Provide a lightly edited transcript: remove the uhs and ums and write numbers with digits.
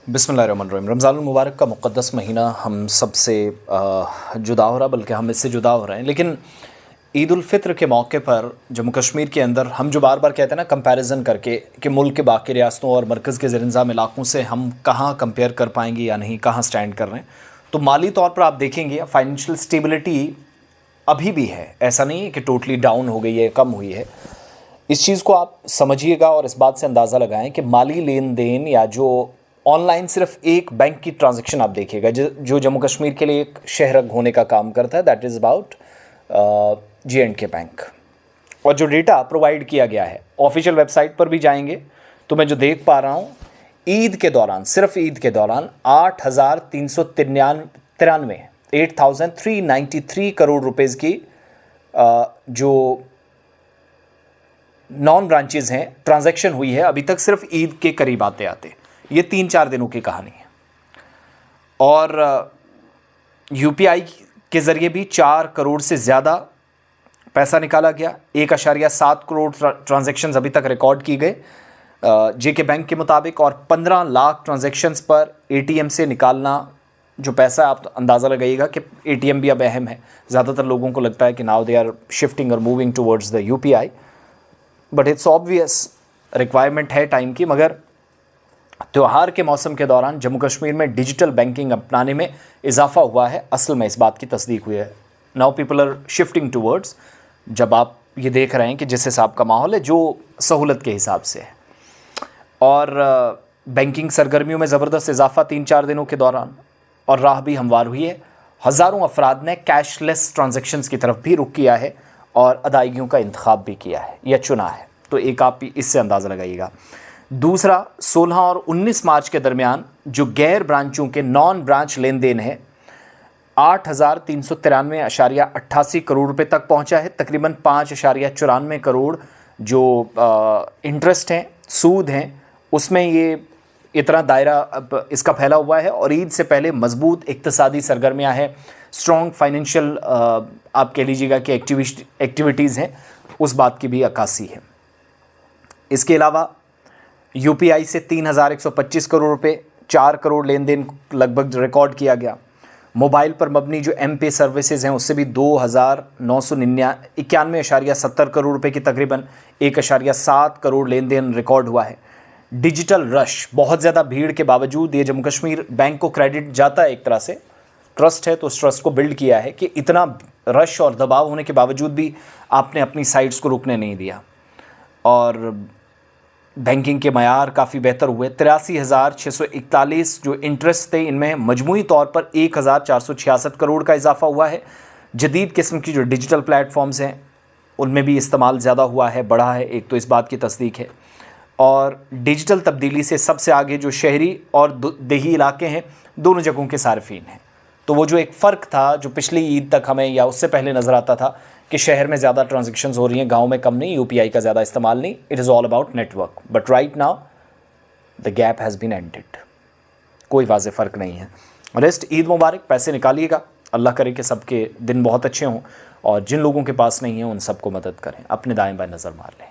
बिस्मिल्लाहिर्रहमानिर्रहीम। रमज़ानुल मुबारक का मुक़द्दस महीना हम सब से जुदा हो रहा, बल्कि हम इससे जुदा हो रहे हैं। लेकिन ईद उल फ़ित्र के मौके पर जम्मू कश्मीर के अंदर हम जो बार बार कहते हैं ना, कंपैरिज़न करके कि मुल्क के बाकी रियासतों और मरकज़ के ज़ेर-इंतज़ाम इलाक़ों से हम कहाँ कंपेयर कर पाएंगे या नहीं, कहाँ स्टैंड कर रहे हैं। तो माली तौर पर आप देखेंगे फाइनेंशियल स्टेबिलिटी अभी भी है, ऐसा नहीं है कि टोटली डाउन हो गई है, कम हुई है। इस चीज़ को आप समझिएगा और इस बात से अंदाज़ा लगाएं कि माली लेन देन या जो ऑनलाइन सिर्फ एक बैंक की ट्रांजैक्शन आप देखिएगा जो जम्मू कश्मीर के लिए एक शहरक होने का काम करता है, that is about J&K bank. और जो डेटा प्रोवाइड किया गया है ऑफिशियल वेबसाइट पर भी जाएंगे तो मैं जो देख पा रहा हूँ, ईद के दौरान, सिर्फ ईद के दौरान 8,393 करोड़ रुपएज़ की जो नॉन ब्रांचेज़ हैं ट्रांजैक्शन हुई है अभी तक, सिर्फ ईद के करीब आते आते। ये 3-4 दिनों की कहानी है। और UPI के ज़रिए भी 4 करोड़ से ज़्यादा पैसा निकाला गया। 1.7 करोड़ ट्रांजैक्शंस अभी तक रिकॉर्ड की गए JK बैंक के मुताबिक, और 15 लाख ट्रांजैक्शंस पर ATM से निकालना जो पैसा है, आप अंदाज़ा लगाइएगा कि ATM भी अब अहम है। ज़्यादातर लोगों को लगता है कि नाउ दे आर शिफ्टिंग और moving towards the UPI, but it's obvious requirement है टाइम की। मगर त्यौहार के मौसम के दौरान जम्मू कश्मीर में डिजिटल बैंकिंग अपनाने में इजाफा हुआ है। असल में इस बात की तस्दीक हुई है। Now people are shifting towards, जब आप ये देख रहे हैं कि जिस हिसाब का माहौल है, जो सहूलत के हिसाब से है, और बैंकिंग सरगर्मियों में ज़बरदस्त इजाफा 3-4 दिनों के दौरान, और राह भी हमवार हुई है। हज़ारों अफराद ने कैशलेस ट्रांजेक्शन्स की तरफ भी रुख किया है और अदायगियों का इंतखाब भी किया है या चुना है। तो एक आप इससे अंदाज़ा लगाइएगा। दूसरा, 16 और 19 मार्च के दरमियान जो गैर ब्रांचों के नॉन ब्रांच लेन देन है 8,393.88 करोड़ रुपए तक पहुंचा है। तकरीबन 5.94 करोड़ जो इंटरेस्ट हैं, सूद हैं, उसमें ये इतना दायरा अब इसका फैला हुआ है। और ईद से पहले मजबूत इक्तिसादी सरगर्मियाँ हैं, स्ट्रॉन्ग फाइनेंशियल आप कह लीजिएगा कि एक्टिविटीज़ हैं, उस बात की भी अक्कासी है। इसके अलावा UPI से 3,125 करोड़ रुपए, 4 करोड़ लेन देन लगभग रिकॉर्ड किया गया। मोबाइल पर मबनी जो M-Pay सर्विसेज हैं उससे भी 2,991.70 करोड़ रुपए की तकरीबन 1.7 करोड़ लेन देन रिकॉर्ड हुआ है। डिजिटल रश, बहुत ज़्यादा भीड़ के बावजूद ये जम्मू कश्मीर बैंक को क्रेडिट जाता है, एक तरह से ट्रस्ट है तो उस ट्रस्ट को बिल्ड किया है कि इतना रश और दबाव होने के बावजूद भी आपने अपनी साइट्स को रुकने नहीं दिया। और बैंकिंग के मयार काफ़ी बेहतर हुए। 83,641 जो इंटरेस्ट थे, इनमें मजमूई तौर पर 1,466 करोड़ का इजाफा हुआ है। जदीद किस्म की जो डिजिटल प्लेटफॉर्म्स हैं उनमें भी इस्तेमाल ज़्यादा हुआ है, बढ़ा है, एक तो इस बात की तस्दीक है। और डिजिटल तब्दीली से सबसे आगे जो शहरी और देही इलाके हैं, दोनों जगहों के सार्फिन हैं। तो वो जो एक फ़र्क था जो पिछली ईद तक हमें या उससे पहले नज़र आता था कि शहर में ज़्यादा ट्रांजैक्शंस हो रही हैं, गांव में कम नहीं, UPI का ज़्यादा इस्तेमाल नहीं, it is all about network. But right now the gap has been ended, कोई वाज़ेह फ़र्क नहीं है। रेस्ट ईद मुबारक, पैसे निकालिएगा, अल्लाह करे कि सबके दिन बहुत अच्छे हों, और जिन लोगों के पास नहीं हैं उन सबको मदद करें, अपने दाएं बाएं नज़र मार लें।